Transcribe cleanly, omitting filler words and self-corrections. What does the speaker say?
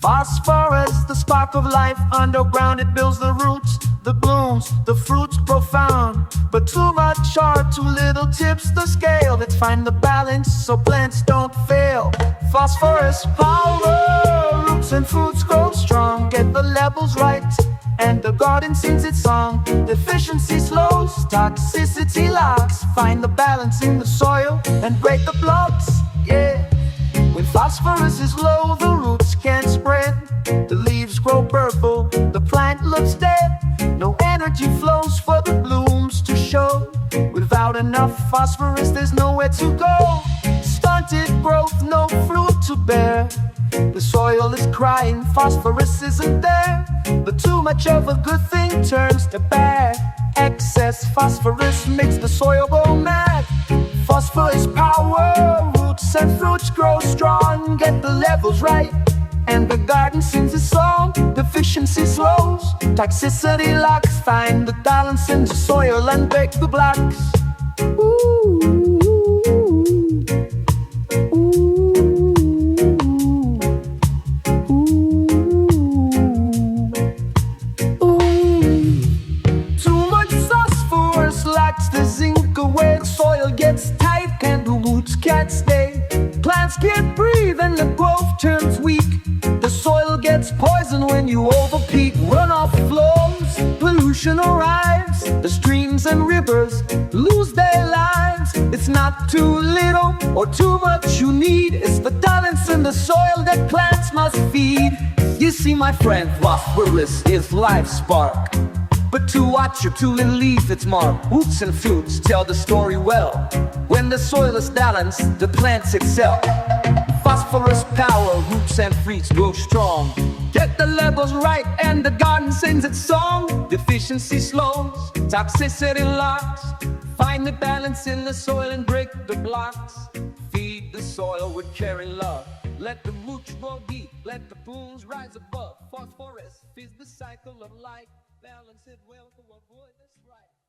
Phosphorus, the spark of life. Underground it builds the roots, the blooms, the fruits profound. But too much or too little tips the scale. Let's find the balance so plants don't fail. Phosphorus power, roots and fruits grow strong. Get the levels right and the garden sings its song. Deficiency slows, toxicity locks. Find the balance in the soil and break the blocks, yeah. When phosphorus is low, the roots can't spread. The leaves grow purple, the plant looks dead. No energy flows for the blooms to show. Without enough phosphorus, there's nowhere to go. Stunted growth, no fruit to bear. The soil is crying, phosphorus isn't there. But too much of a good thing turns to bad. Excess phosphorus makes the soil go mad. Phosphorus power, roots and fruits grow strong. Get the levels right and the garden sings a song. Deficiency slows, toxicity locks. Find the balance in the soil and break the blocks. The zinc away, the soil gets tight and the roots can't stay. Plants can't breathe and the growth turns weak. The soil gets poisoned when you overpeak. Runoff flows, pollution arrives. The streams and rivers lose their lives. It's not too little or too much you need. It's the balance in the soil that plants must feed. You see, my friend, phosphorus is life's spark. But to watch your two little leaves its mark. Roots and fruits tell the story well. When the soil is balanced, the plants excel. Phosphorus power, roots and fruits grow strong. Get the levels right and the garden sings its song. Deficiency slows, toxicity locks. Find the balance in the soil and break the blocks. Feed the soil with care and love. Let the roots grow deep, let the blooms rise above. Phosphorus feeds the cycle of life. Balance it well to avoid the strife.